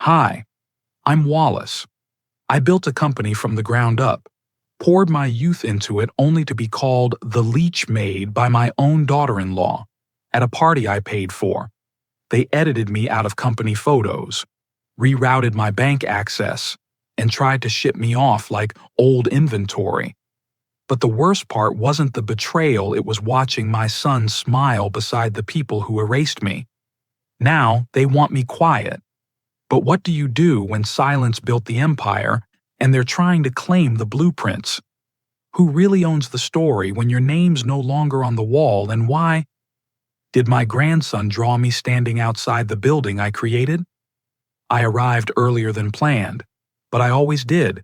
Hi, I'm Wallace. I built a company from the ground up, poured my youth into it only to be called the Leech Maid by my own daughter-in-law at a party I paid for. They edited me out of company photos, rerouted my bank access, and tried to ship me off like old inventory. But the worst part wasn't the betrayal, it was watching my son smile beside the people who erased me. Now they want me quiet. But what do you do when silence built the empire and they're trying to claim the blueprints? Who really owns the story when your name's no longer on the wall, and why? Did my grandson draw me standing outside the building I created? I arrived earlier than planned, but I always did.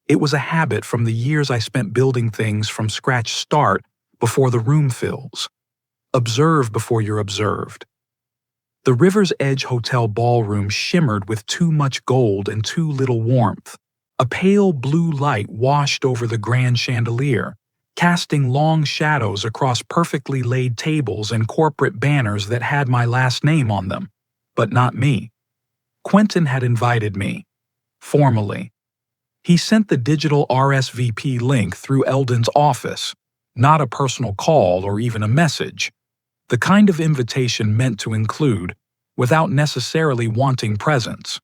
It was a habit from the years I spent building things from scratch. Start before the room fills. Observe before you're observed. The River's Edge Hotel ballroom shimmered with too much gold and too little warmth. A pale blue light washed over the grand chandelier, casting long shadows across perfectly laid tables and corporate banners that had my last name on them, but not me. Quentin had invited me, formally. He sent the digital RSVP link through Eldon's office, not a personal call or even a message. The kind of invitation meant to include, without necessarily wanting presents.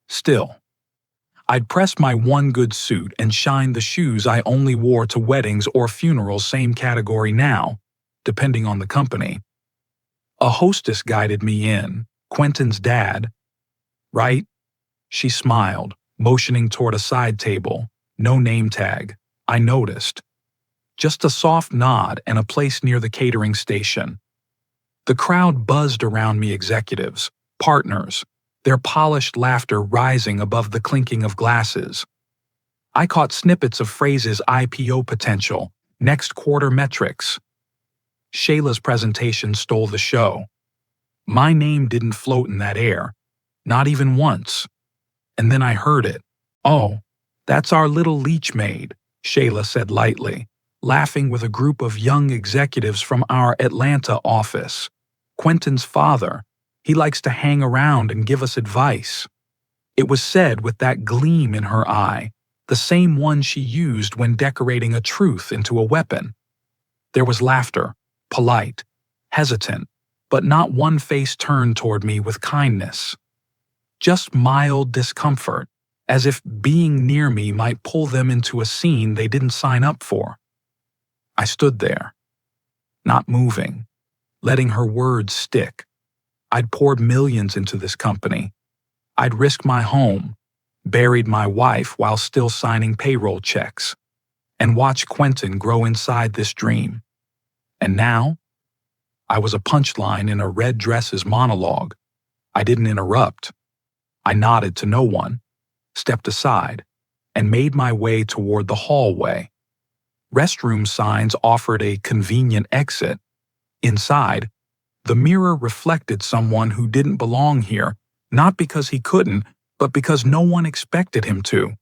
Still, I'd pressed my one good suit and shined the shoes I only wore to weddings or funerals, same category now, depending on the company. A hostess guided me in, Quentin's dad. Right? She smiled, motioning toward a side table. No name tag, I noticed. Just a soft nod and a place near the catering station. The crowd buzzed around me, executives, partners, their polished laughter rising above the clinking of glasses. I caught snippets of phrases: IPO potential, next quarter metrics. Shayla's presentation stole the show. My name didn't float in that air, not even once. And then I heard it. "Oh, that's our little Leech Maid," Shayla said lightly, laughing with a group of young executives from our Atlanta office. "Quentin's father. He likes to hang around and give us advice." It was said with that gleam in her eye, the same one she used when decorating a truth into a weapon. There was laughter, polite, hesitant, but not one face turned toward me with kindness. Just mild discomfort, as if being near me might pull them into a scene they didn't sign up for. I stood there, not moving, letting her words stick. I'd poured millions into this company. I'd risked my home, buried my wife while still signing payroll checks, and watched Quentin grow inside this dream. And now, I was a punchline in a red dresses monologue. I didn't interrupt. I nodded to no one, stepped aside, and made my way toward the hallway. Restroom signs offered a convenient exit. Inside, the mirror reflected someone who didn't belong here, not because he couldn't, but because no one expected him to.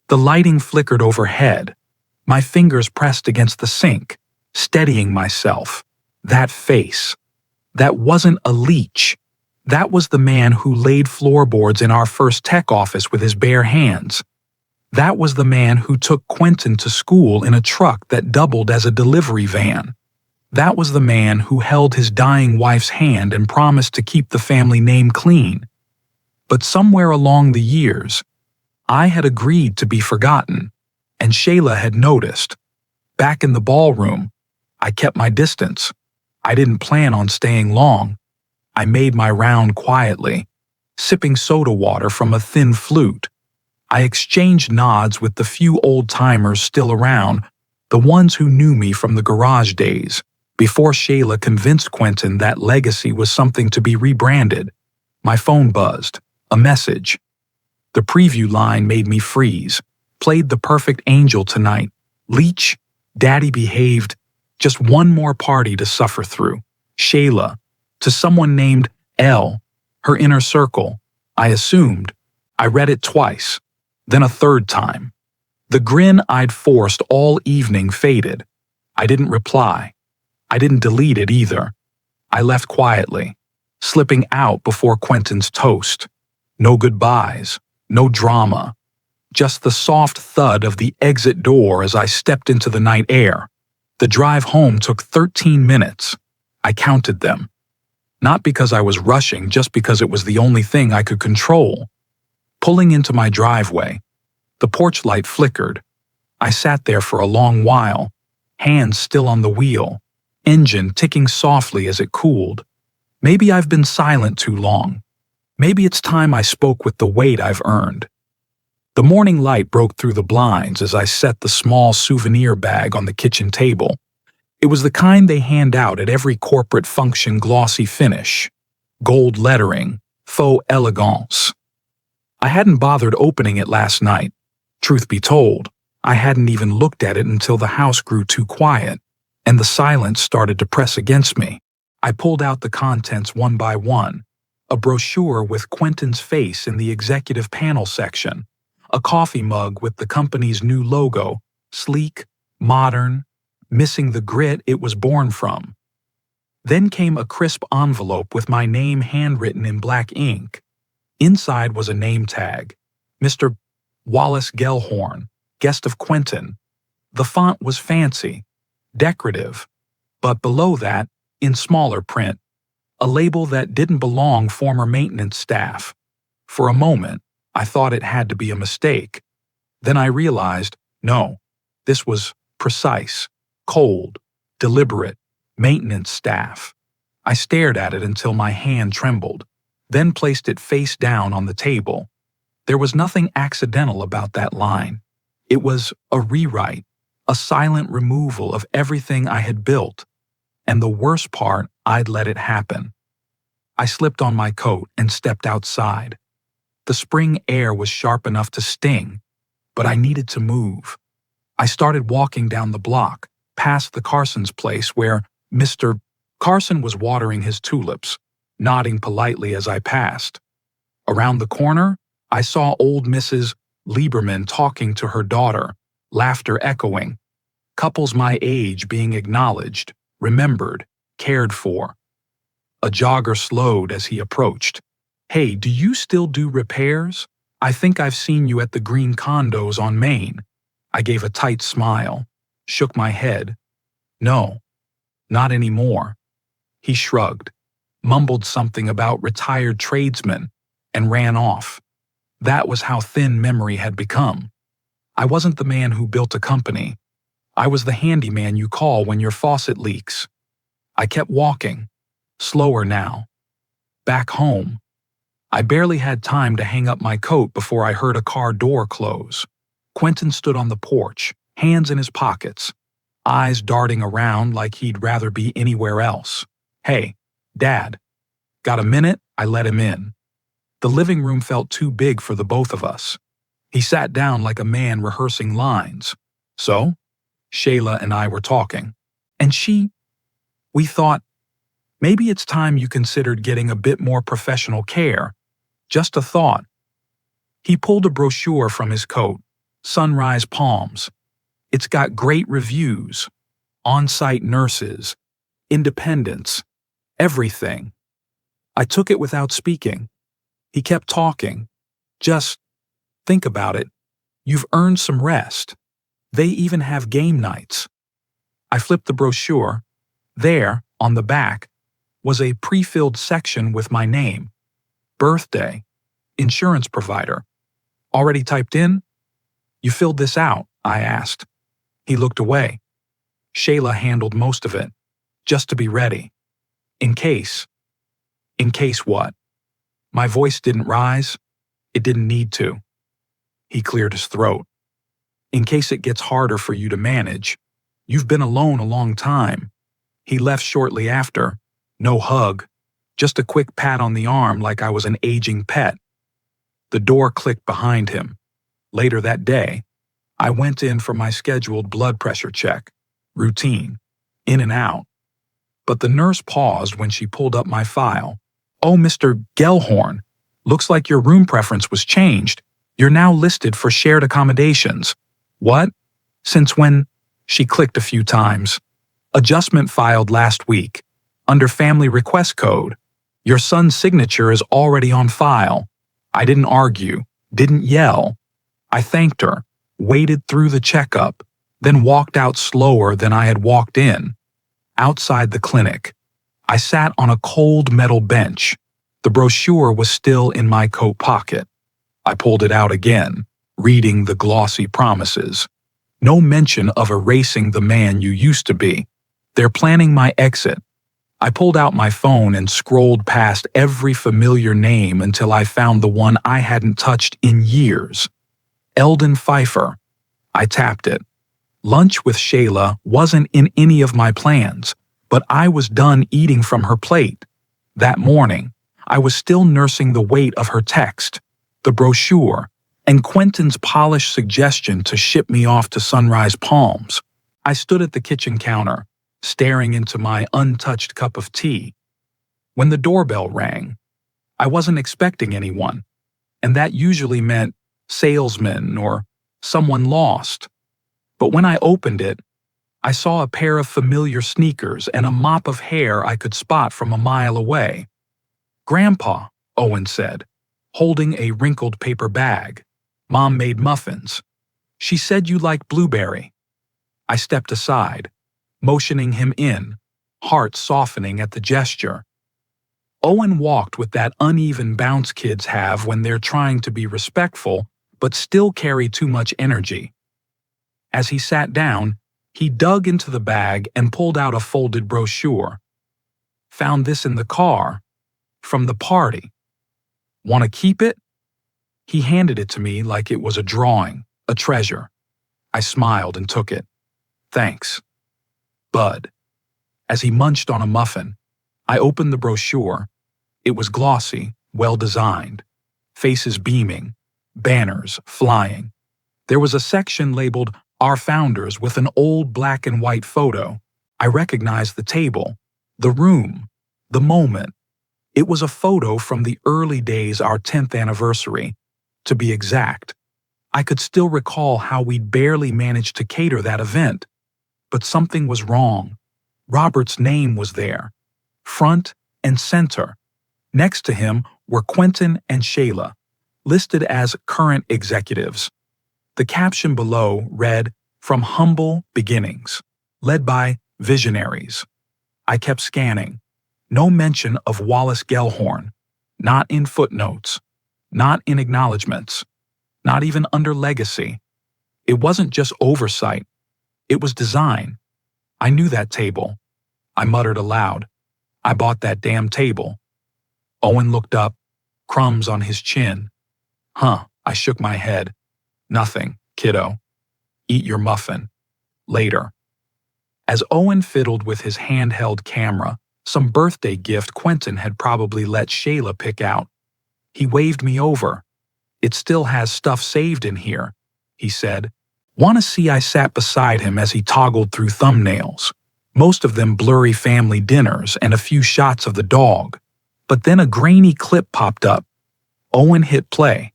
The lighting flickered overhead. My fingers pressed against the sink, steadying myself. That face. That wasn't a Leech. That was the man who laid floorboards in our first tech office with his bare hands. That was the man who took Quentin to school in a truck that doubled as a delivery van. That was the man who held his dying wife's hand and promised to keep the family name clean. But somewhere along the years, I had agreed to be forgotten, and Shayla had noticed. Back in the ballroom, I kept my distance. I didn't plan on staying long. I made my round quietly, sipping soda water from a thin flute. I exchanged nods with the few old-timers still around, the ones who knew me from the garage days, before Shayla convinced Quentin that legacy was something to be rebranded. My phone buzzed. A message. The preview line made me freeze. Played the perfect angel tonight. Leech, Daddy behaved. Just one more party to suffer through. Shayla. To someone named L. Her inner circle. I assumed. I read it twice. Then a third time. The grin I'd forced all evening faded. I didn't reply. I didn't delete it either. I left quietly, slipping out before Quentin's toast. No goodbyes, no drama, just the soft thud of the exit door as I stepped into the night air. The drive home took 13 minutes. I counted them. Not because I was rushing, just because it was the only thing I could control. Pulling into my driveway, the porch light flickered. I sat there for a long while, hands still on the wheel, engine ticking softly as it cooled. Maybe I've been silent too long. Maybe it's time I spoke with the weight I've earned. The morning light broke through the blinds as I set the small souvenir bag on the kitchen table. It was the kind they hand out at every corporate function, glossy finish, gold lettering, faux elegance. I hadn't bothered opening it last night. Truth be told, I hadn't even looked at it until the house grew too quiet, and the silence started to press against me. I pulled out the contents one by one. A brochure with Quentin's face in the executive panel section, a coffee mug with the company's new logo, sleek, modern, missing the grit it was born from. Then came a crisp envelope with my name handwritten in black ink. Inside was a name tag, Mr. Wallace Gellhorn, guest of Quentin. The font was fancy, decorative, but below that, in smaller print, a label that didn't belong former maintenance staff. For a moment, I thought it had to be a mistake. Then I realized, no, this was precise, cold, deliberate, maintenance staff. I stared at it until my hand trembled, then placed it face down on the table. There was nothing accidental about that line. It was a rewrite, a silent removal of everything I had built. And the worst part, I'd let it happen. I slipped on my coat and stepped outside. The spring air was sharp enough to sting, but I needed to move. I started walking down the block, past the Carson's place where Mr. Carson was watering his tulips, nodding politely as I passed. Around the corner, I saw old Mrs. Lieberman talking to her daughter, laughter echoing. Couples my age being acknowledged, remembered, cared for. A jogger slowed as he approached. "Hey, do you still do repairs? I think I've seen you at the green condos on Main." I gave a tight smile, shook my head. "No, not anymore." He shrugged, mumbled something about retired tradesmen, and ran off. That was how thin memory had become. I wasn't the man who built a company. I was the handyman you call when your faucet leaks. I kept walking, slower now. Back home. I barely had time to hang up my coat before I heard a car door close. Quentin stood on the porch, hands in his pockets, eyes darting around like he'd rather be anywhere else. "Hey, Dad. Got a minute?" I let him in. The living room felt too big for the both of us. He sat down like a man rehearsing lines. "So?" Shayla and I were talking. And we thought, maybe it's time you considered getting a bit more professional care. Just a thought. He pulled a brochure from his coat, Sunrise Palms. It's got great reviews, on-site nurses, independence, everything. I took it without speaking. He kept talking. "Just think about it. You've earned some rest. They even have game nights." I flipped the brochure. There, on the back, was a pre-filled section with my name, birthday, insurance provider. "Already typed in?" "You filled this out?" I asked. He looked away. "Shayla handled most of it, just to be ready. In case." "In case what?" My voice didn't rise. It didn't need to. He cleared his throat. "In case it gets harder for you to manage. You've been alone a long time." He left shortly after. No hug, just a quick pat on the arm like I was an aging pet. The door clicked behind him. Later that day, I went in for my scheduled blood pressure check. Routine. In and out. But the nurse paused when she pulled up my file. "Oh, Mr. Gellhorn, looks like your room preference was changed. You're now listed for shared accommodations." "What? Since when?" She clicked a few times. "Adjustment filed last week. Under family request code. Your son's signature is already on file. I didn't argue, didn't yell. I thanked her, waded through the checkup, then walked out slower than I had walked in. Outside the clinic, I sat on a cold metal bench. The brochure was still in my coat pocket. I pulled it out again, reading the glossy promises. No mention of erasing the man you used to be. They're planning my exit. I pulled out my phone and scrolled past every familiar name until I found the one I hadn't touched in years. Eldon Pfeiffer. I tapped it. Lunch with Shayla wasn't in any of my plans, but I was done eating from her plate. That morning, I was still nursing the weight of her text, the brochure, and Quentin's polished suggestion to ship me off to Sunrise Palms. I stood at the kitchen counter, staring into my untouched cup of tea. When the doorbell rang, I wasn't expecting anyone, and that usually meant salesman or someone lost. But when I opened it, I saw a pair of familiar sneakers and a mop of hair I could spot from a mile away. "Grandpa," Owen said, holding a wrinkled paper bag. "Mom made muffins. She said you like blueberry." I stepped aside, motioning him in, heart softening at the gesture. Owen walked with that uneven bounce kids have when they're trying to be respectful but still carry too much energy. As he sat down, he dug into the bag and pulled out a folded brochure. "Found this in the car. From the party. Want to keep it?" He handed it to me like it was a drawing, a treasure. I smiled and took it. "Thanks, Bud." As he munched on a muffin, I opened the brochure. It was glossy, well-designed. Faces beaming, banners flying. There was a section labeled "Our Founders" with an old black and white photo. I recognized the table, the room, the moment. It was a photo from the early days, our 10th anniversary. To be exact, I could still recall how we'd barely managed to cater that event. But something was wrong. Robert's name was there, front and center. Next to him were Quentin and Shayla, listed as current executives. The caption below read, "From humble beginnings, led by visionaries." I kept scanning. No mention of Wallace Gellhorn, not in footnotes, not in acknowledgments, not even under legacy. It wasn't just oversight, it was design. I knew that table. I muttered aloud, "I bought that damn table." Owen looked up, crumbs on his chin. "Huh," I shook my head. "Nothing, kiddo. Eat your muffin. Later." As Owen fiddled with his handheld camera, some birthday gift Quentin had probably let Shayla pick out. He waved me over. "It still has stuff saved in here," he said. "Want to see?" I sat beside him as he toggled through thumbnails, most of them blurry family dinners and a few shots of the dog. But then a grainy clip popped up. Owen hit play.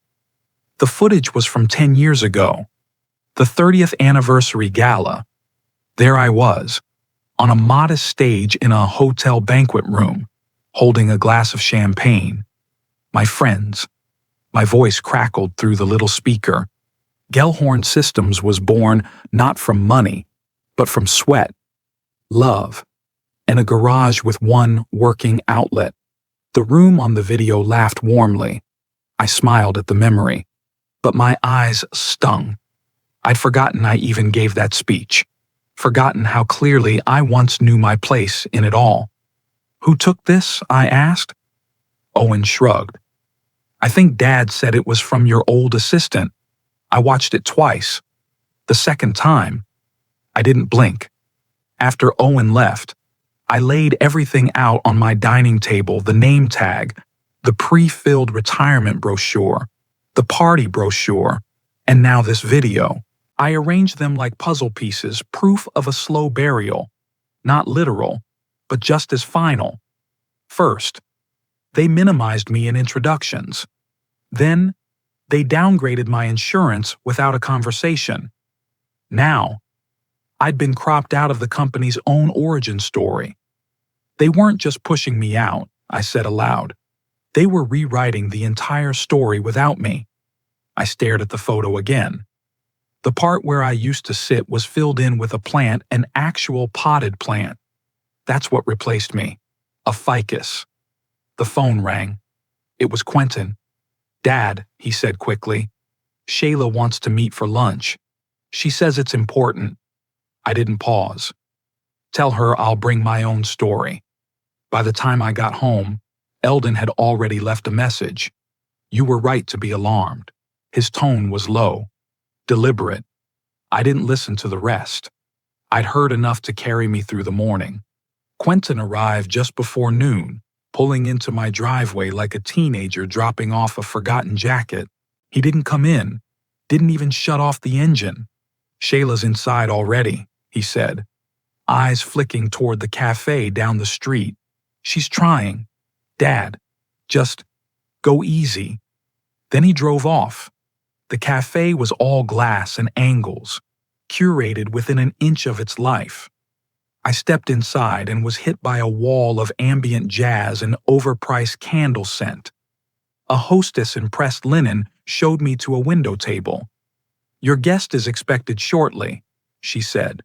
The footage was from 10 years ago, the 30th anniversary gala. There I was, on a modest stage in a hotel banquet room, holding a glass of champagne. My friends. My voice crackled through the little speaker. Gellhorn Systems was born not from money, but from sweat, love, and a garage with one working outlet. The room on the video laughed warmly. I smiled at the memory, but my eyes stung. I'd forgotten I even gave that speech, forgotten how clearly I once knew my place in it all. "Who took this?" I asked. Owen shrugged. "I think Dad said it was from your old assistant. I watched it twice. The second time, I didn't blink." After Owen left, I laid everything out on my dining table, the name tag, the pre-filled retirement brochure, the party brochure, and now this video. I arranged them like puzzle pieces, proof of a slow burial. Not literal, but just as final. First, they minimized me in introductions. Then, they downgraded my insurance without a conversation. Now, I'd been cropped out of the company's own origin story. "They weren't just pushing me out," I said aloud. They were rewriting the entire story without me. I stared at the photo again. The part where I used to sit was filled in with a plant, an actual potted plant. That's what replaced me. A ficus. The phone rang. It was Quentin. "Dad," he said quickly. "Shayla wants to meet for lunch. She says it's important." I didn't pause. "Tell her I'll bring my own story." By the time I got home, Eldon had already left a message. "You were right to be alarmed." His tone was low, deliberate. I didn't listen to the rest. I'd heard enough to carry me through the morning. Quentin arrived just before noon, pulling into my driveway like a teenager dropping off a forgotten jacket. He didn't come in, didn't even shut off the engine. "Shayla's inside already," he said, eyes flicking toward the cafe down the street. "She's trying. Dad, just go easy." Then he drove off. The cafe was all glass and angles, curated within an inch of its life. I stepped inside and was hit by a wall of ambient jazz and overpriced candle scent. A hostess in pressed linen showed me to a window table. "Your guest is expected shortly," she said.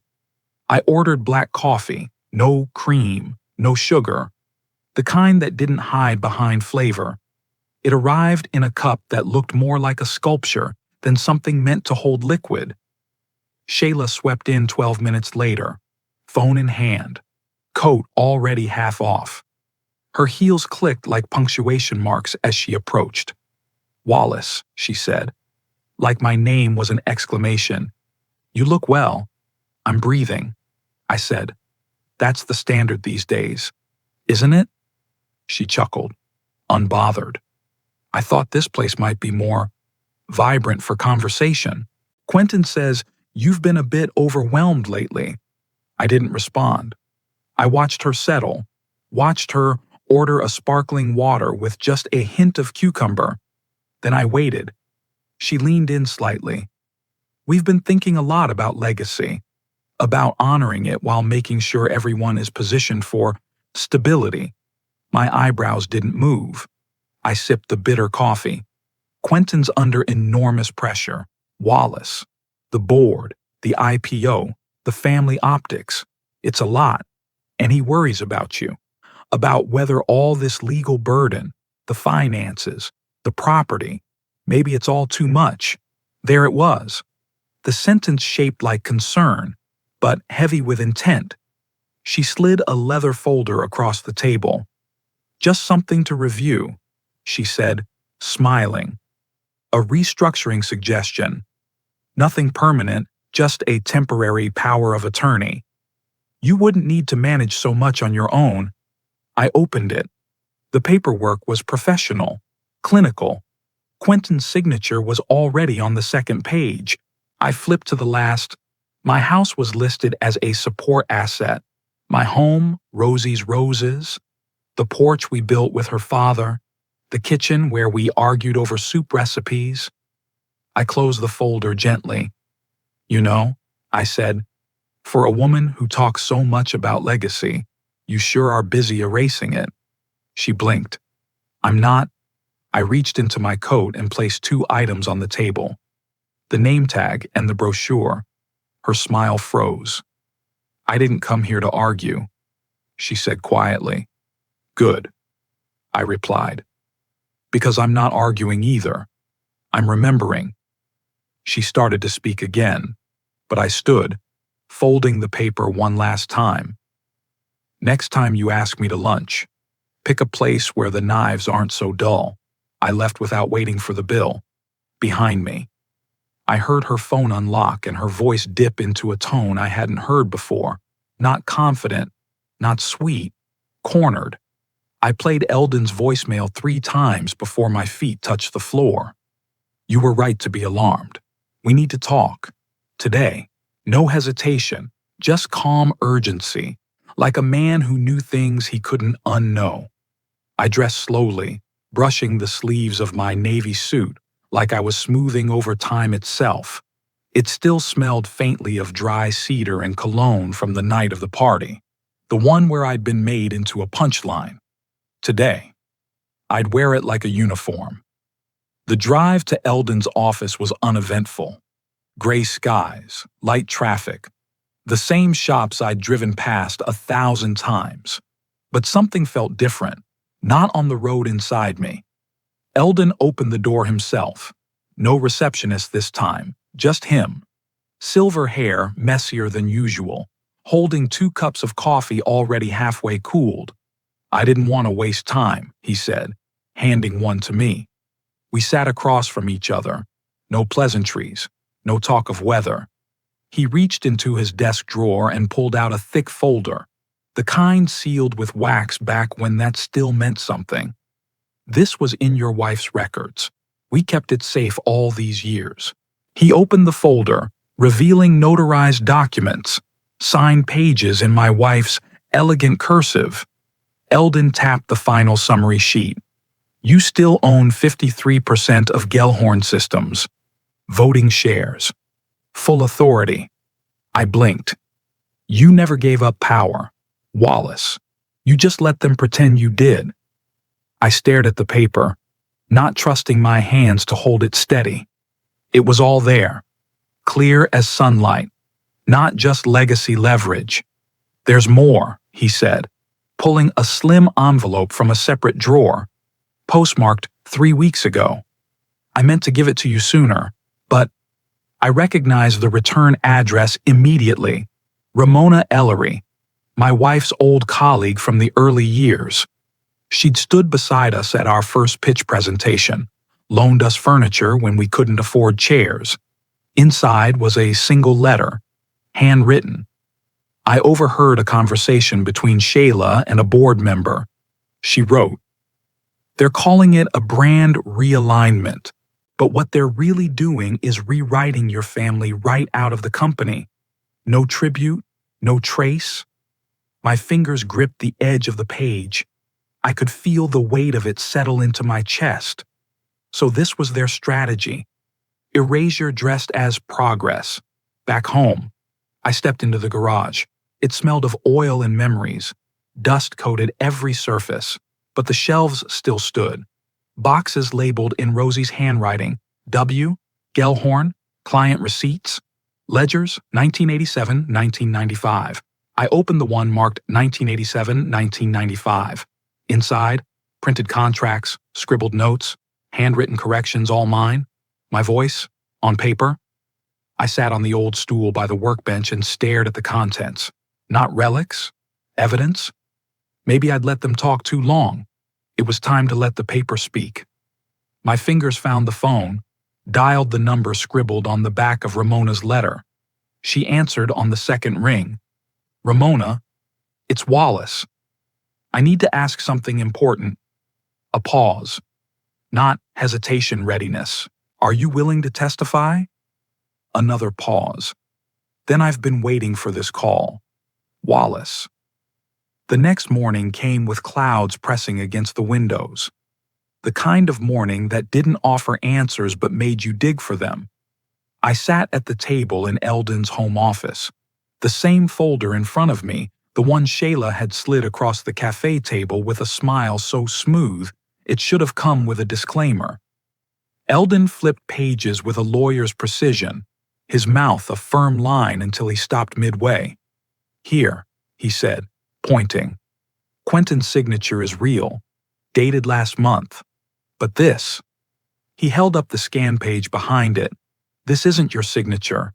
I ordered black coffee, no cream, no sugar, the kind that didn't hide behind flavor. It arrived in a cup that looked more like a sculpture than something meant to hold liquid. Shayla swept in 12 minutes later, phone in hand, coat already half off. Her heels clicked like punctuation marks as she approached. "Wallace," she said, like my name was an exclamation. "You look well." "I'm breathing," I said. "That's the standard these days, isn't it?" She chuckled, unbothered. I thought this place might be more vibrant for conversation. "Quentin says you've been a bit overwhelmed lately." I didn't respond. I watched her settle, watched her order a sparkling water with just a hint of cucumber. Then I waited. She leaned in slightly. "We've been thinking a lot about legacy, about honoring it while making sure everyone is positioned for stability." My eyebrows didn't move. I sipped the bitter coffee. "Quentin's under enormous pressure. Wallace, the board, the IPO, the family optics. It's a lot. And he worries about you, about whether all this legal burden, the finances, the property, maybe it's all too much." There it was. The sentence shaped like concern, but heavy with intent. She slid a leather folder across the table. "Just something to review," she said, smiling. "A restructuring suggestion. Nothing permanent, just a temporary power of attorney. You wouldn't need to manage so much on your own." I opened it. The paperwork was professional, clinical. Quentin's signature was already on the second page. I flipped to the last. My house was listed as a support asset. My home, Rosie's Roses. The porch we built with her father. The kitchen where we argued over soup recipes. I closed the folder gently. "You know," I said, "for a woman who talks so much about legacy, you sure are busy erasing it." She blinked. "I'm not." I reached into my coat and placed 2 items on the table. The name tag and the brochure. Her smile froze. "I didn't come here to argue," she said quietly. "Good," I replied. "Because I'm not arguing either. I'm remembering." She started to speak again, but I stood, folding the paper one last time. "Next time you ask me to lunch, pick a place where the knives aren't so dull." I left without waiting for the bill. Behind me. I heard her phone unlock and her voice dip into a tone I hadn't heard before. Not confident, not sweet, cornered. I played Eldon's voicemail 3 times before my feet touched the floor. "You were right to be alarmed. We need to talk. Today. No hesitation, just calm urgency, like a man who knew things he couldn't unknow." I dressed slowly, brushing the sleeves of my navy suit like I was smoothing over time itself. It still smelled faintly of dry cedar and cologne from the night of the party, the one where I'd been made into a punchline. Today. I'd wear it like a uniform. The drive to Eldon's office was uneventful. Gray skies, light traffic, the same shops I'd driven past 1,000 times. But something felt different, not on the road inside me. Eldon opened the door himself. No receptionist this time, just him. Silver hair, messier than usual, holding 2 cups of coffee already halfway cooled. "I didn't want to waste time," he said, handing one to me. We sat across from each other. No pleasantries, no talk of weather. He reached into his desk drawer and pulled out a thick folder, the kind sealed with wax back when that still meant something. "This was in your wife's records. We kept it safe all these years." He opened the folder, revealing notarized documents, signed pages in my wife's elegant cursive. Eldon tapped the final summary sheet. "You still own 53% of Gellhorn Systems. Voting shares. Full authority." I blinked. "You never gave up power, Wallace. You just let them pretend you did." I stared at the paper, not trusting my hands to hold it steady. It was all there, clear as sunlight, not just legacy leverage. "There's more," he said, pulling a slim envelope from a separate drawer, postmarked 3 weeks ago. "I meant to give it to you sooner, but..." I recognized the return address immediately. Ramona Ellery, my wife's old colleague from the early years. She'd stood beside us at our first pitch presentation, loaned us furniture when we couldn't afford chairs. Inside was a single letter, handwritten. I overheard a conversation between Shayla and a board member. She wrote, "They're calling it a brand realignment, but what they're really doing is rewriting your family right out of the company. No tribute, no trace." My fingers gripped the edge of the page. I could feel the weight of it settle into my chest. So this was their strategy. Erasure dressed as progress. Back home, I stepped into the garage. It smelled of oil and memories. Dust coated every surface, but the shelves still stood. Boxes labeled in Rosie's handwriting, W, Gellhorn, client receipts, ledgers, 1987, 1995. I opened the one marked 1987, 1995. Inside, printed contracts, scribbled notes, handwritten corrections, all mine. My voice, on paper. I sat on the old stool by the workbench and stared at the contents. Not relics, evidence. Maybe I'd let them talk too long. It was time to let the paper speak. My fingers found the phone, dialed the number scribbled on the back of Ramona's letter. She answered on the second ring. "Ramona, it's Wallace. I need to ask something important." A pause. Not hesitation readiness. "Are you willing to testify?" Another pause. Then "I've been waiting for this call. Wallace." The next morning came with clouds pressing against the windows. The kind of morning that didn't offer answers but made you dig for them. I sat at the table in Eldon's home office. The same folder in front of me, the one Shayla had slid across the cafe table with a smile so smooth it should have come with a disclaimer. Eldon flipped pages with a lawyer's precision, his mouth a firm line until he stopped midway. "Here," he said, pointing. "Quentin's signature is real, dated last month. But this..." He held up the scan page behind it. "This isn't your signature.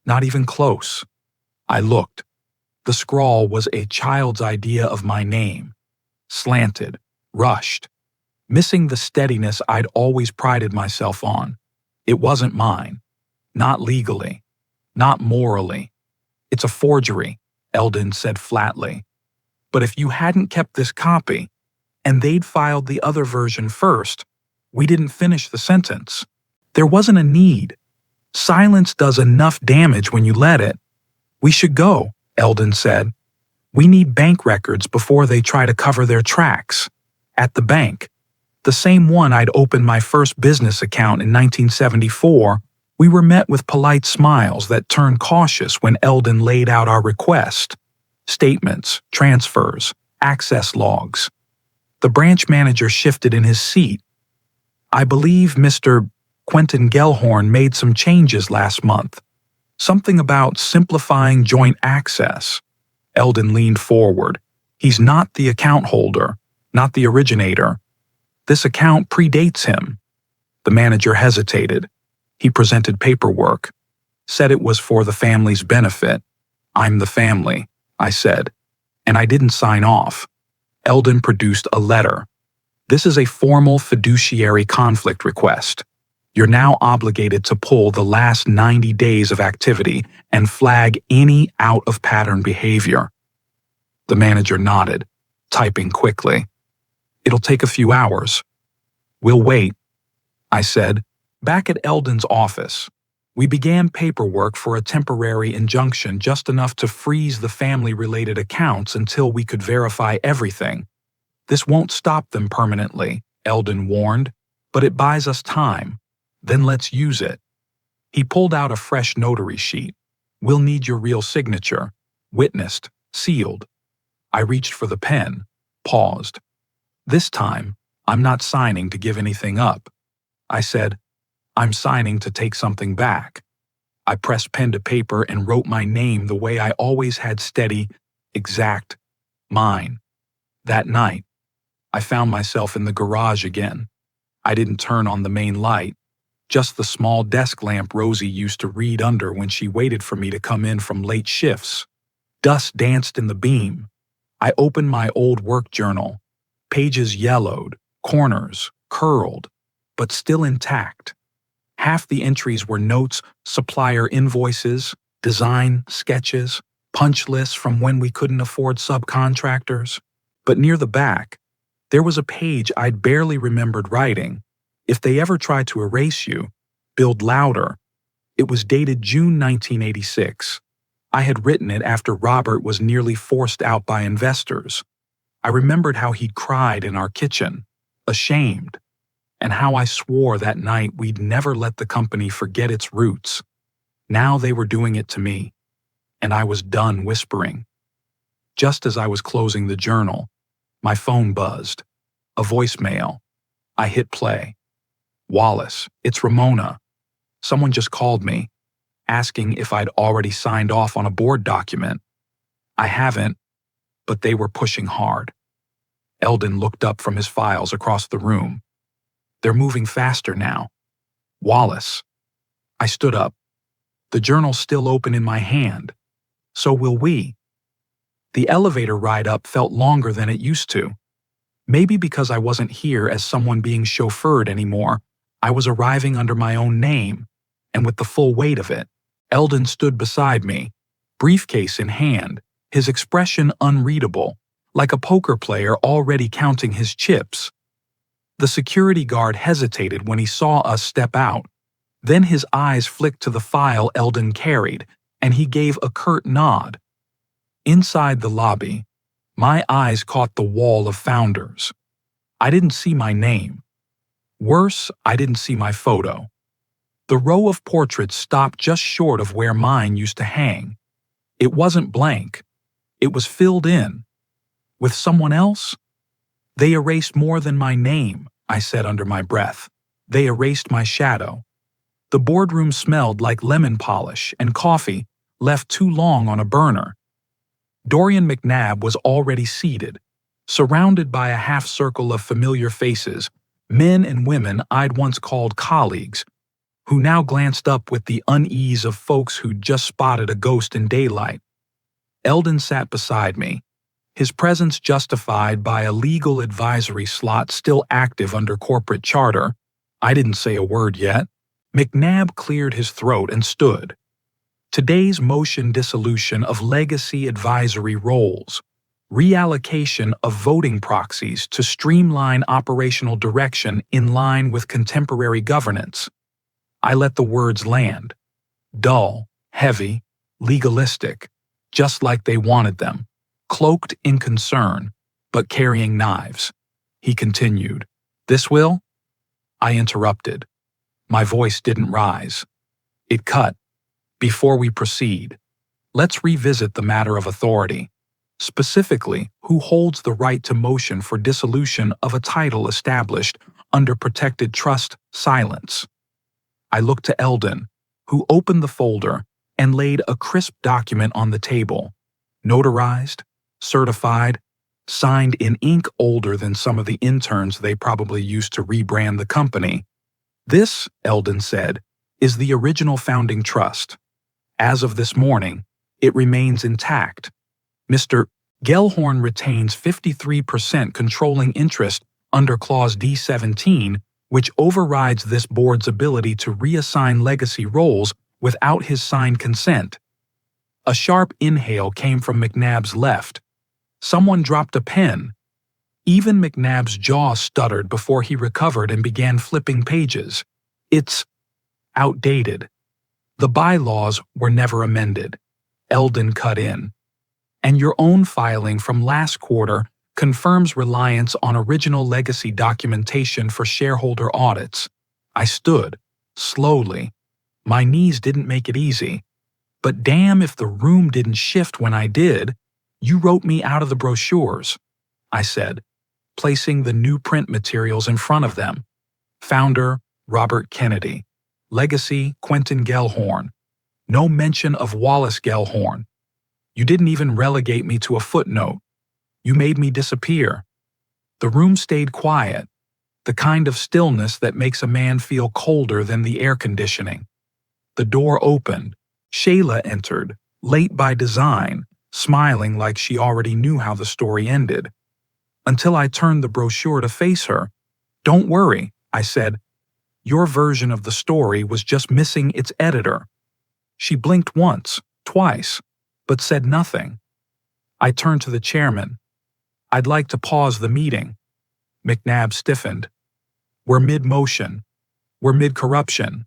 Not even close." I looked. The scrawl was a child's idea of my name. Slanted, rushed, missing the steadiness I'd always prided myself on. It wasn't mine. Not legally. Not morally. "It's a forgery," Eldon said flatly. "But if you hadn't kept this copy, and they'd filed the other version first," we didn't finish the sentence. "There wasn't a need. Silence does enough damage when you let it." "We should go," Eldon said. "We need bank records before they try to cover their tracks." At the bank, the same one I'd opened my first business account in 1974, we were met with polite smiles that turned cautious when Eldon laid out our request. Statements, transfers, access logs. The branch manager shifted in his seat. "I believe Mr. Quentin Gellhorn made some changes last month. Something about simplifying joint access." Eldon leaned forward. "He's not the account holder, not the originator. This account predates him." The manager hesitated. He presented paperwork, said it was for the family's benefit. "I'm the family," I said, "and I didn't sign off." Eldon produced a letter. "This is a formal fiduciary conflict request. You're now obligated to pull the last 90 days of activity and flag any out-of-pattern behavior." The manager nodded, typing quickly. "It'll take a few hours." "We'll wait," I said. Back at Eldon's office, we began paperwork for a temporary injunction, just enough to freeze the family-related accounts until we could verify everything. "This won't stop them permanently," Eldon warned, "but it buys us time. Then let's use it." He pulled out a fresh notary sheet. "We'll need your real signature. Witnessed, sealed." I reached for the pen, paused. "This time, I'm not signing to give anything up." I said, "I'm signing to take something back." I pressed pen to paper and wrote my name the way I always had: steady, exact, mine. That night, I found myself in the garage again. I didn't turn on the main light, just the small desk lamp Rosie used to read under when she waited for me to come in from late shifts. Dust danced in the beam. I opened my old work journal. Pages yellowed, corners curled, but still intact. Half the entries were notes, supplier invoices, design sketches, punch lists from when we couldn't afford subcontractors. But near the back, there was a page I'd barely remembered writing. "If they ever try to erase you, build louder." It was dated June 1986. I had written it after Robert was nearly forced out by investors. I remembered how he'd cried in our kitchen, ashamed, and how I swore that night we'd never let the company forget its roots. Now they were doing it to me, and I was done whispering. Just as I was closing the journal, my phone buzzed. A voicemail. I hit play. "Wallace, it's Ramona. Someone just called me, asking if I'd already signed off on a board document. I haven't, but they were pushing hard." Eldon looked up from his files across the room. "They're moving faster now." "Wallace." I stood up. The journal still open in my hand. "So will we." The elevator ride up felt longer than it used to. Maybe because I wasn't here as someone being chauffeured anymore, I was arriving under my own name, and with the full weight of it. Eldon stood beside me, briefcase in hand, his expression unreadable, like a poker player already counting his chips. The security guard hesitated when he saw us step out. Then his eyes flicked to the file Eldon carried, and he gave a curt nod. Inside the lobby, my eyes caught the wall of founders. I didn't see my name. Worse, I didn't see my photo. The row of portraits stopped just short of where mine used to hang. It wasn't blank. It was filled in. With someone else? "They erased more than my name," I said under my breath. "They erased my shadow." The boardroom smelled like lemon polish and coffee left too long on a burner. Dorian McNabb was already seated, surrounded by a half-circle of familiar faces, men and women I'd once called colleagues, who now glanced up with the unease of folks who'd just spotted a ghost in daylight. Eldon sat beside me, his presence justified by a legal advisory slot still active under corporate charter. I didn't say a word yet. McNabb cleared his throat and stood. "Today's motion dissolution of legacy advisory roles, reallocation of voting proxies to streamline operational direction in line with contemporary governance." I let the words land. Dull, heavy, legalistic, just like they wanted them, cloaked in concern, but carrying knives. He continued, "This will?" I interrupted. My voice didn't rise. It cut. "Before we proceed, let's revisit the matter of authority. Specifically, who holds the right to motion for dissolution of a title established under protected trust silence. I looked to Eldon, who opened the folder and laid a crisp document on the table, notarized, certified, signed in ink older than some of the interns they probably used to rebrand the company. This, Eldon said, is the original founding trust. As of this morning, it remains intact. Mr. Gellhorn retains 53% controlling interest under Clause D17, which overrides this board's ability to reassign legacy roles without his signed consent. A sharp inhale came from McNabb's left. Someone dropped a pen. Even McNabb's jaw stuttered before he recovered and began flipping pages. It's outdated. The bylaws were never amended. Eldon cut in. And your own filing from last quarter confirms reliance on original legacy documentation for shareholder audits. I stood, slowly. My knees didn't make it easy. But damn if the room didn't shift when I did. You wrote me out of the brochures, I said, placing the new print materials in front of them. Founder, Robert Kennedy. Legacy, Quentin Gellhorn. No mention of Wallace Gellhorn. You didn't even relegate me to a footnote. You made me disappear. The room stayed quiet, the kind of stillness that makes a man feel colder than the air conditioning. The door opened. Shayla entered, late by design, smiling like she already knew how the story ended. Until I turned the brochure to face her. Don't worry, I said. Your version of the story was just missing its editor. She blinked once, twice, but said nothing. I turned to the chairman. I'd like to pause the meeting. McNabb stiffened. We're mid-motion. We're mid-corruption.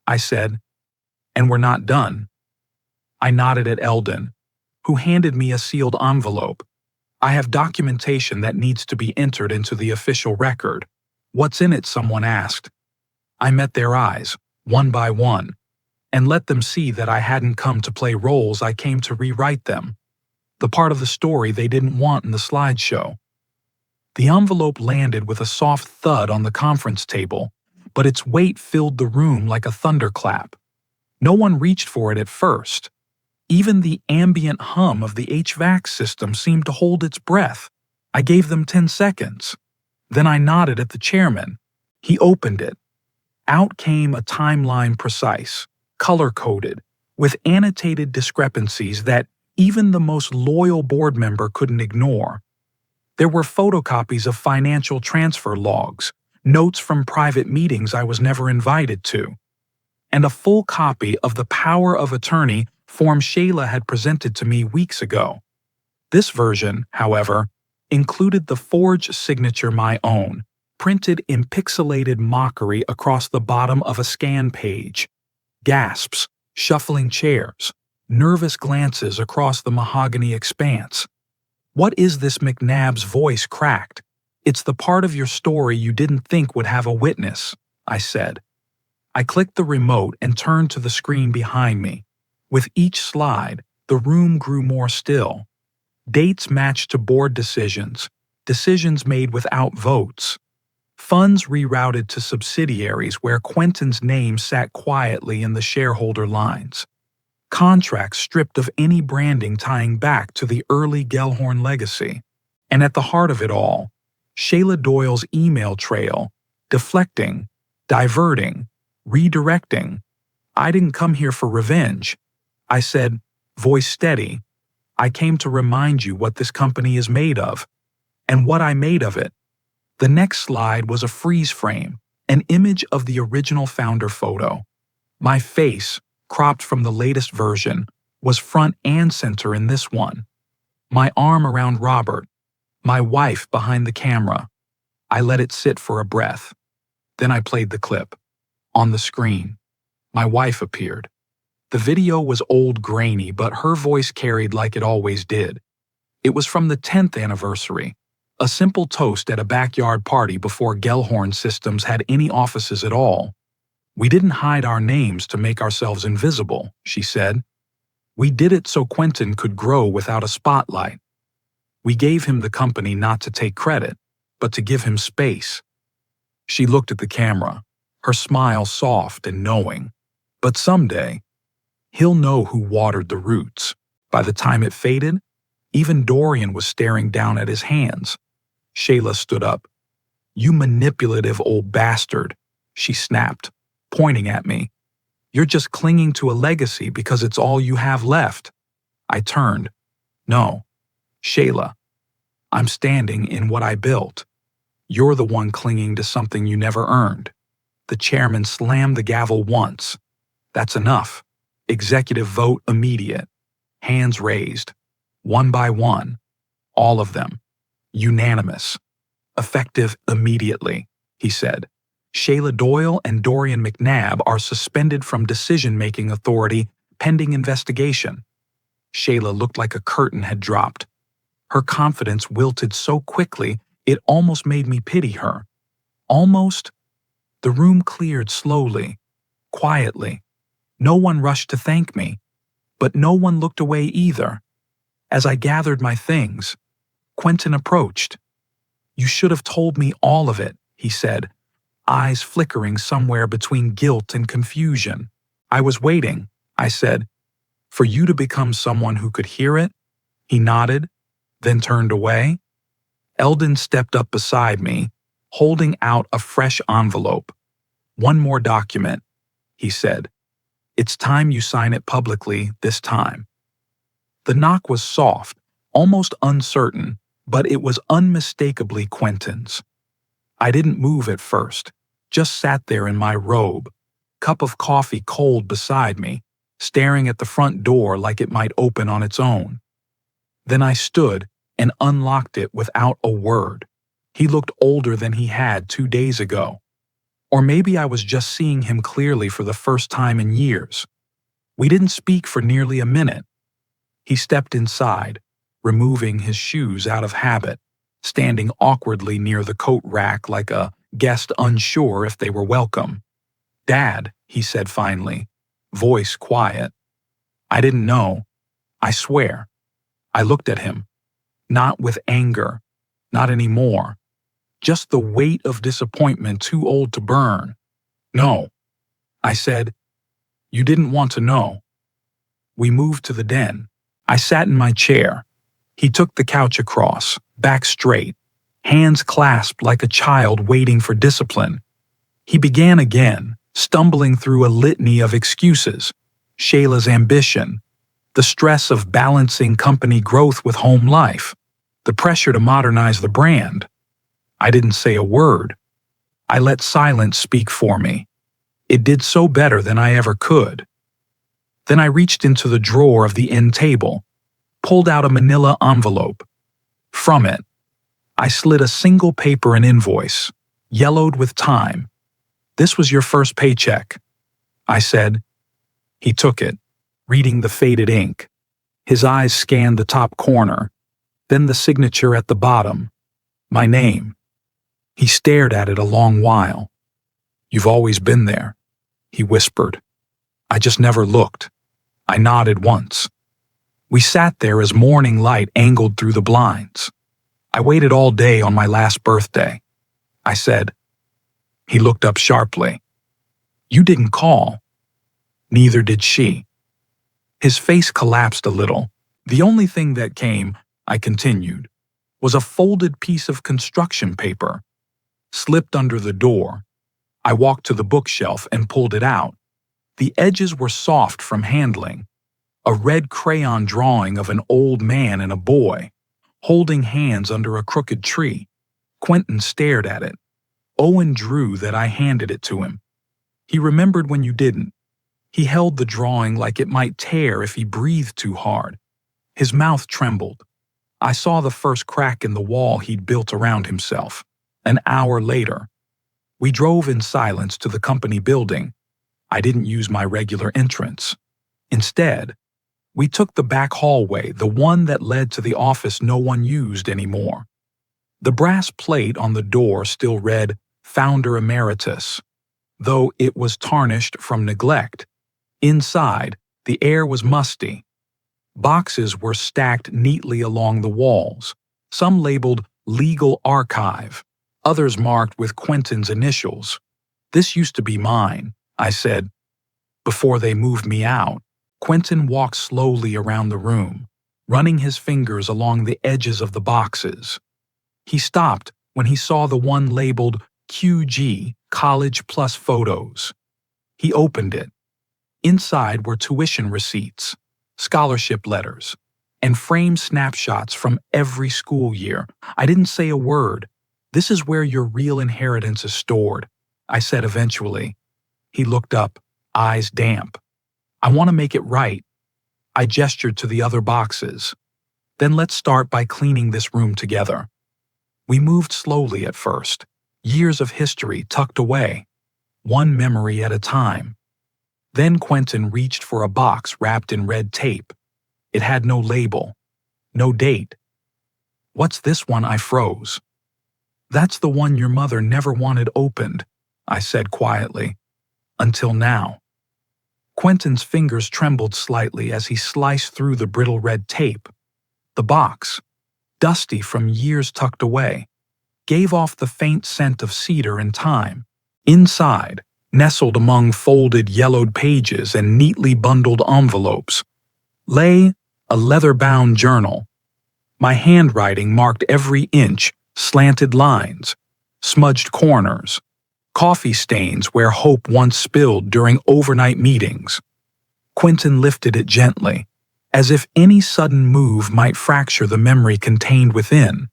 I said, and we're not done. I nodded at Eldon, who handed me a sealed envelope. I have documentation that needs to be entered into the official record. What's in it? Someone asked. I met their eyes, one by one, and let them see that I hadn't come to play roles. I came to rewrite them. The part of the story they didn't want in the slideshow. The envelope landed with a soft thud on the conference table, but its weight filled the room like a thunderclap. No one reached for it at first. Even the ambient hum of the HVAC system seemed to hold its breath. I gave them 10 seconds. Then I nodded at the chairman. He opened it. Out came a timeline precise, color-coded, with annotated discrepancies that even the most loyal board member couldn't ignore. There were photocopies of financial transfer logs, notes from private meetings I was never invited to, and a full copy of the power of attorney form Shayla had presented to me weeks ago. This version, however, included the forged signature my own, printed in pixelated mockery across the bottom of a scan page. Gasps, shuffling chairs, nervous glances across the mahogany expanse. What is this? McNabb's voice cracked. It's the part of your story you didn't think would have a witness, I said. I clicked the remote and turned to the screen behind me. With each slide, the room grew more still. Dates matched to board decisions, decisions made without votes. Funds rerouted to subsidiaries where Quentin's name sat quietly in the shareholder lines. Contracts stripped of any branding tying back to the early Gellhorn legacy. And at the heart of it all, Shayla Doyle's email trail, deflecting, diverting, redirecting. I didn't come here for revenge. I said, voice steady, I came to remind you what this company is made of, and what I made of it. The next slide was a freeze frame, an image of the original founder photo. My face, cropped from the latest version, was front and center in this one. My arm around Robert, my wife behind the camera. I let it sit for a breath. Then I played the clip. On the screen, my wife appeared. The video was old, grainy, but her voice carried like it always did. It was from the 10th anniversary, a simple toast at a backyard party before Gellhorn Systems had any offices at all. We didn't hide our names to make ourselves invisible, she said. We did it so Quentin could grow without a spotlight. We gave him the company not to take credit, but to give him space. She looked at the camera, her smile soft and knowing. But someday, he'll know who watered the roots. By the time it faded, even Dorian was staring down at his hands. Shayla stood up. "You manipulative old bastard," she snapped, pointing at me. "You're just clinging to a legacy because it's all you have left." I turned. "No, Shayla, I'm standing in what I built. You're the one clinging to something you never earned." The chairman slammed the gavel once. "That's enough. Executive vote immediate." Hands raised. One by one. All of them. Unanimous. "Effective immediately," he said. "Shayla Doyle and Dorian McNabb are suspended from decision-making authority pending investigation." Shayla looked like a curtain had dropped. Her confidence wilted so quickly it almost made me pity her. Almost. The room cleared slowly, quietly. No one rushed to thank me, but no one looked away either. As I gathered my things, Quentin approached. "You should have told me all of it," he said, eyes flickering somewhere between guilt and confusion. "I was waiting," I said, "for you to become someone who could hear it." He nodded, then turned away. Eldon stepped up beside me, holding out a fresh envelope. "One more document," he said. "It's time you sign it publicly this time." The knock was soft, almost uncertain, but it was unmistakably Quentin's. I didn't move at first, just sat there in my robe, cup of coffee cold beside me, staring at the front door like it might open on its own. Then I stood and unlocked it without a word. He looked older than he had 2 days ago. Or maybe I was just seeing him clearly for the first time in years. We didn't speak for nearly a minute. He stepped inside, removing his shoes out of habit, standing awkwardly near the coat rack like a guest unsure if they were welcome. "Dad," he said finally, voice quiet. I didn't know. I swear. I looked at him. Not with anger. Not anymore. Just the weight of disappointment too old to burn. "No," I said. "You didn't want to know." We moved to the den. I sat in my chair. He took the couch across, back straight, hands clasped like a child waiting for discipline. He began again, stumbling through a litany of excuses. Shayla's ambition, the stress of balancing company growth with home life, the pressure to modernize the brand. I didn't say a word. I let silence speak for me. It did so better than I ever could. Then I reached into the drawer of the end table, pulled out a manila envelope. From it, I slid a single paper and invoice, yellowed with time. "This was your first paycheck," I said. He took it, reading the faded ink. His eyes scanned the top corner, then the signature at the bottom, my name. He stared at it a long while. "You've always been there," he whispered. "I just never looked." I nodded once. We sat there as morning light angled through the blinds. "I waited all day on my last birthday," I said. He looked up sharply. "You didn't call." Neither did she. His face collapsed a little. "The only thing that came," I continued, "was a folded piece of construction paper. Slipped under the door. I walked to the bookshelf and pulled it out. The edges were soft from handling. A red crayon drawing of an old man and a boy, holding hands under a crooked tree. Quentin stared at it. Owen drew that I handed it to him. He remembered when you didn't. He held the drawing like it might tear if he breathed too hard. His mouth trembled. I saw the first crack in the wall he'd built around himself. An hour later, we drove in silence to the company building. I didn't use my regular entrance. Instead, we took the back hallway, the one that led to the office no one used anymore. The brass plate on the door still read Founder Emeritus, though it was tarnished from neglect. Inside, the air was musty. Boxes were stacked neatly along the walls, some labeled Legal Archive, others marked with Quentin's initials. "This used to be mine," I said. Before they moved me out, Quentin walked slowly around the room, running his fingers along the edges of the boxes. He stopped when he saw the one labeled QG, College Plus Photos. He opened it. Inside were tuition receipts, scholarship letters, and framed snapshots from every school year. I didn't say a word. "This is where your real inheritance is stored," I said eventually. He looked up, eyes damp. "I want to make it right." I gestured to the other boxes. "Then let's start by cleaning this room together." We moved slowly at first, years of history tucked away, one memory at a time. Then Quentin reached for a box wrapped in red tape. It had no label, no date. "What's this one?" I froze. "That's the one your mother never wanted opened," I said quietly. "Until now." Quentin's fingers trembled slightly as he sliced through the brittle red tape. The box, dusty from years tucked away, gave off the faint scent of cedar and thyme. Inside, nestled among folded yellowed pages and neatly bundled envelopes, lay a leather-bound journal. My handwriting marked every inch, slanted lines, smudged corners, coffee stains where hope once spilled during overnight meetings. Quentin lifted it gently, as if any sudden move might fracture the memory contained within.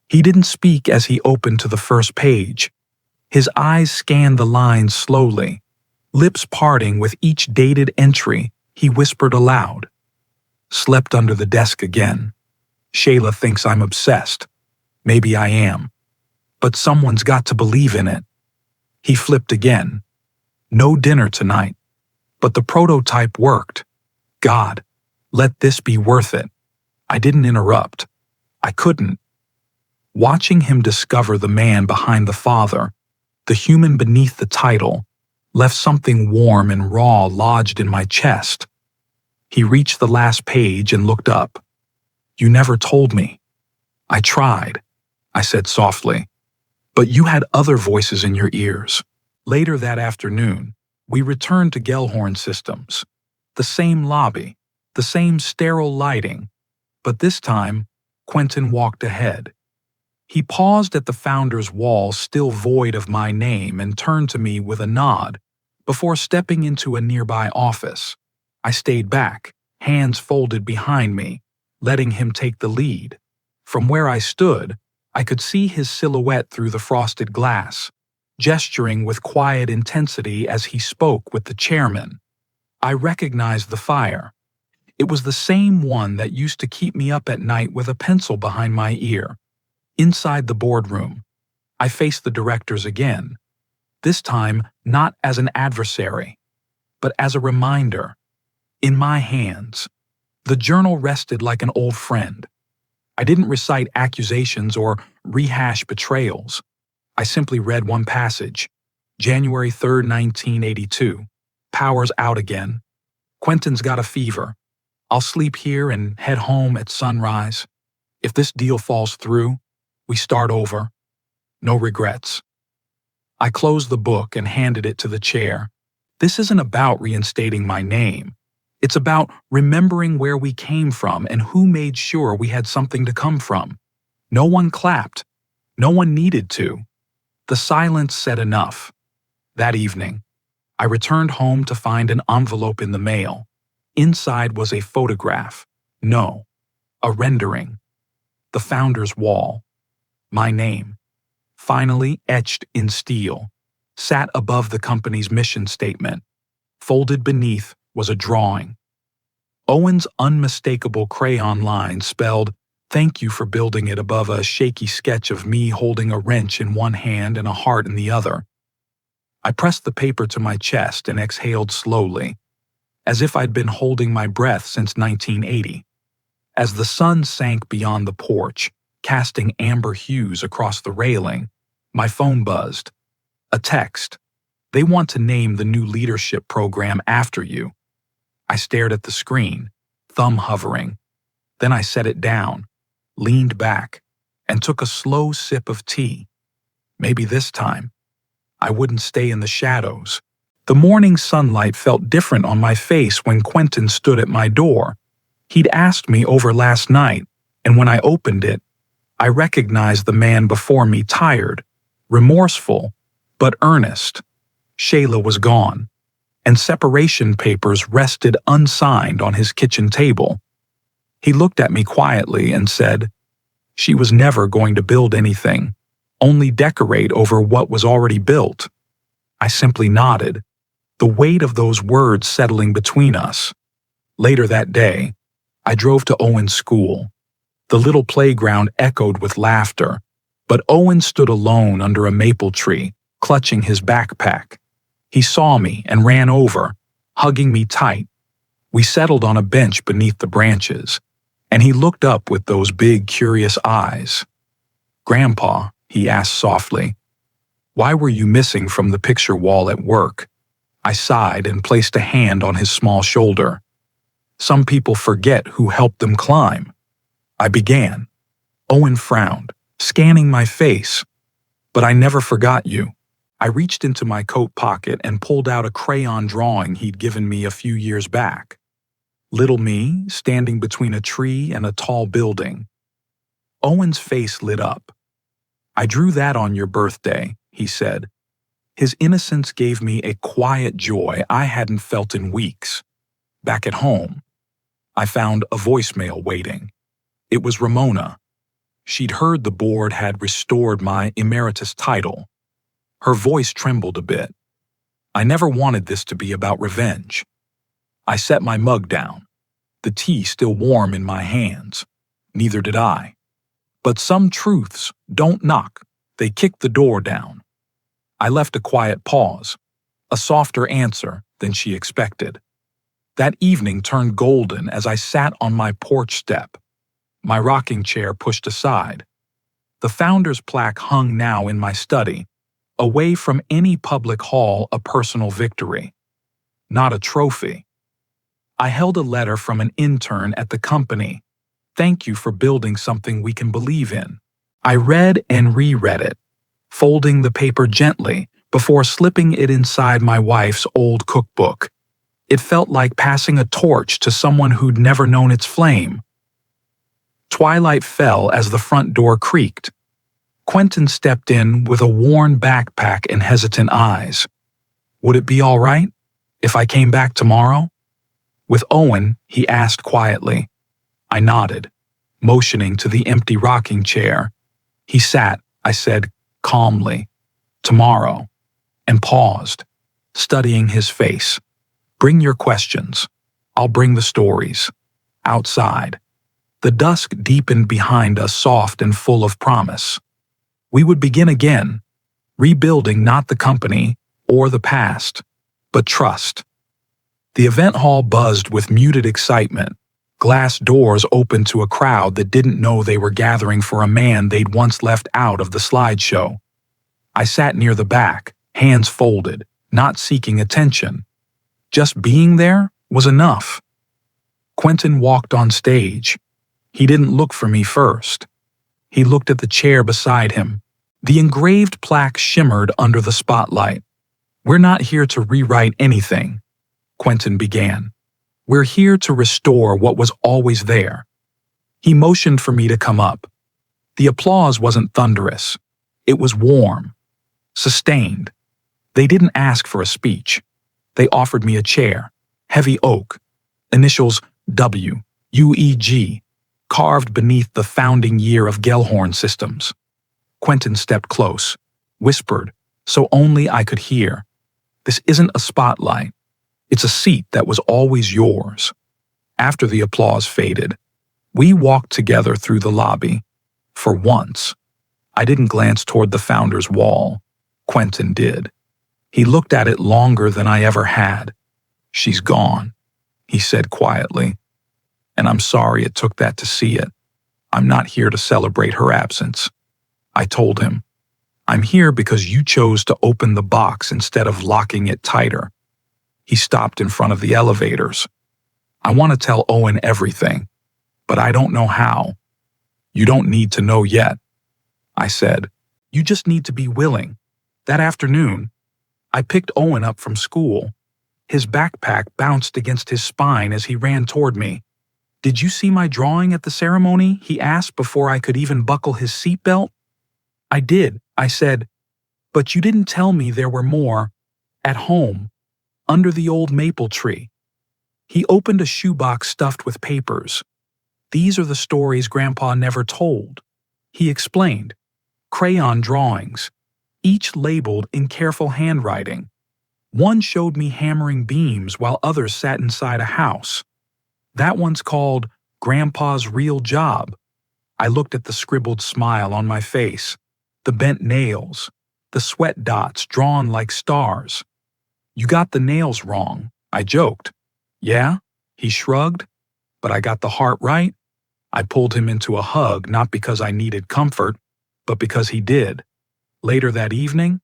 He didn't speak as he opened to the first page. His eyes scanned the lines slowly. Lips parting with each dated entry, he whispered aloud. "Slept under the desk again. Shayla thinks I'm obsessed. Maybe I am. But someone's got to believe in it." He flipped again. "No dinner tonight. But the prototype worked. God, let this be worth it." I didn't interrupt. I couldn't. Watching him discover the man behind the father, the human beneath the title, left something warm and raw lodged in my chest. He reached the last page and looked up. "You never told me." "I tried," I said softly. "But you had other voices in your ears." Later that afternoon, we returned to Gellhorn Systems. The same lobby, the same sterile lighting, but this time, Quentin walked ahead. He paused at the founder's wall still void of my name and turned to me with a nod before stepping into a nearby office. I stayed back, hands folded behind me, letting him take the lead. From where I stood, I could see his silhouette through the frosted glass, gesturing with quiet intensity as he spoke with the chairman. I recognized the fire. It was the same one that used to keep me up at night with a pencil behind my ear. Inside the boardroom, I faced the directors again, this time not as an adversary, but as a reminder. In my hands, the journal rested like an old friend. I didn't recite accusations or rehash betrayals. I simply read one passage. January 3rd, 1982. "Power's out again. Quentin's got a fever. I'll sleep here and head home at sunrise. If this deal falls through, we start over. No regrets." I closed the book and handed it to the chair. This isn't about reinstating my name. It's about remembering where we came from and who made sure we had something to come from. No one clapped. No one needed to. The silence said enough. That evening, I returned home to find an envelope in the mail. Inside was a photograph. No, a rendering. The founder's wall. My name, finally etched in steel, sat above the company's mission statement. Folded beneath was a drawing. Owen's unmistakable crayon line spelled, "Thank you for building it," above a shaky sketch of me holding a wrench in one hand and a heart in the other. I pressed the paper to my chest and exhaled slowly, as if I'd been holding my breath since 1980. As the sun sank beyond the porch, casting amber hues across the railing, my phone buzzed. A text. "They want to name the new leadership program after you." I stared at the screen, thumb hovering. Then I set it down, leaned back, and took a slow sip of tea. Maybe this time, I wouldn't stay in the shadows. The morning sunlight felt different on my face when Quentin stood at my door. He'd asked me over last night, and when I opened it, I recognized the man before me, tired, remorseful, but earnest. Shayla was gone, and separation papers rested unsigned on his kitchen table. He looked at me quietly and said, "She was never going to build anything, only decorate over what was already built." I simply nodded, the weight of those words settling between us. Later that day, I drove to Owen's school. The little playground echoed with laughter, but Owen stood alone under a maple tree, clutching his backpack. He saw me and ran over, hugging me tight. We settled on a bench beneath the branches, and he looked up with those big, curious eyes. "Grandpa," he asked softly, "why were you missing from the picture wall at work?" I sighed and placed a hand on his small shoulder. "Some people forget who helped them climb," I began. Owen frowned, scanning my face. "But I never forgot you." I reached into my coat pocket and pulled out a crayon drawing he'd given me a few years back. Little me, standing between a tree and a tall building. Owen's face lit up. "I drew that on your birthday," he said. His innocence gave me a quiet joy I hadn't felt in weeks. Back at home, I found a voicemail waiting. It was Ramona. She'd heard the board had restored my emeritus title. Her voice trembled a bit. "I never wanted this to be about revenge." I set my mug down, the tea still warm in my hands. Neither did I. But some truths don't knock, they kick the door down. I left a quiet pause, a softer answer than she expected. That evening turned golden as I sat on my porch step, my rocking chair pushed aside. The founder's plaque hung now in my study, away from any public hall, a personal victory, not a trophy. I held a letter from an intern at the company. "Thank you for building something we can believe in." I read and reread it, folding the paper gently before slipping it inside my wife's old cookbook. It felt like passing a torch to someone who'd never known its flame. Twilight fell as the front door creaked. Quentin stepped in with a worn backpack and hesitant eyes. Would it be all right if I came back tomorrow? With Owen, he asked quietly. I nodded, motioning to the empty rocking chair. He sat, I said calmly, "Tomorrow," and paused, studying his face. "Bring your questions. I'll bring the stories." Outside, the dusk deepened behind us, soft and full of promise. We would begin again, rebuilding not the company or the past, but trust. The event hall buzzed with muted excitement. Glass doors opened to a crowd that didn't know they were gathering for a man they'd once left out of the slideshow. I sat near the back, hands folded, not seeking attention. Just being there was enough. Quentin walked on stage. He didn't look for me first. He looked at the chair beside him. The engraved plaque shimmered under the spotlight. "We're not here to rewrite anything," Quentin began. "We're here to restore what was always there." He motioned for me to come up. The applause wasn't thunderous. It was warm, sustained. They didn't ask for a speech. They offered me a chair, heavy oak, initials W, UEG, carved beneath the founding year of Gellhorn Systems. Quentin stepped close, whispered, so only I could hear. "This isn't a spotlight. It's a seat that was always yours." After the applause faded, we walked together through the lobby. For once, I didn't glance toward the founder's wall. Quentin did. He looked at it longer than I ever had. "She's gone," he said quietly. "And I'm sorry it took that to see it. I'm not here to celebrate her absence." I told him, "I'm here because you chose to open the box instead of locking it tighter." He stopped in front of the elevators. "I want to tell Owen everything, but I don't know how." You don't need to know yet, I said. You just need to be willing. That afternoon, I picked Owen up from school. His backpack bounced against his spine as he ran toward me. Did you see my drawing at the ceremony? He asked before I could even buckle his seatbelt. I did, I said, but you didn't tell me there were more. At home, under the old maple tree. He opened a shoebox stuffed with papers. These are the stories Grandpa never told. He explained. Crayon drawings, each labeled in careful handwriting. One showed me hammering beams while others sat inside a house. That one's called Grandpa's Real Job. I looked at the scribbled smile on my face, the bent nails, the sweat dots drawn like stars. You got the nails wrong, I joked. Yeah? He shrugged. But I got the heart right. I pulled him into a hug not because I needed comfort, but because he did. Later that evening,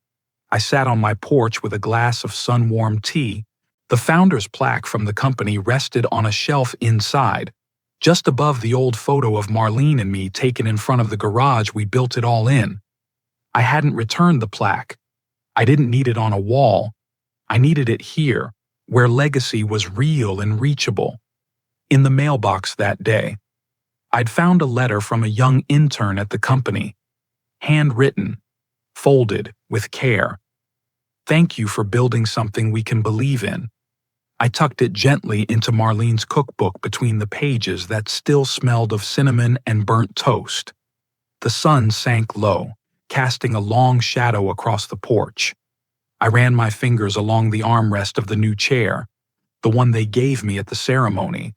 I sat on my porch with a glass of sun-warmed tea. The founder's plaque from the company rested on a shelf inside, just above the old photo of Marlene and me taken in front of the garage we built it all in. I hadn't returned the plaque. I didn't need it on a wall. I needed it here, where legacy was real and reachable. In the mailbox that day, I'd found a letter from a young intern at the company, handwritten, folded with care. Thank you for building something we can believe in. I tucked it gently into Marlene's cookbook between the pages that still smelled of cinnamon and burnt toast. The sun sank low, casting a long shadow across the porch. I ran my fingers along the armrest of the new chair, the one they gave me at the ceremony.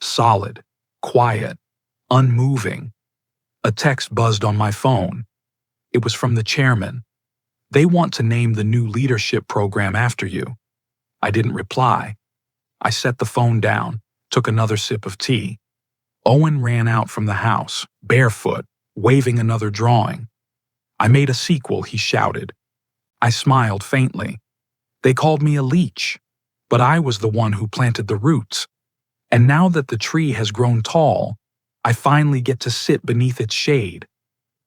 Solid, quiet, unmoving. A text buzzed on my phone. It was from the chairman. They want to name the new leadership program after you. I didn't reply. I set the phone down, took another sip of tea. Owen ran out from the house, barefoot, waving another drawing. I made a sequel, he shouted. I smiled faintly. They called me a leech, but I was the one who planted the roots. And now that the tree has grown tall, I finally get to sit beneath its shade.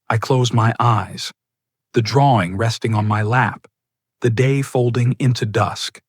I closed my eyes, the drawing resting on my lap, the day folding into dusk.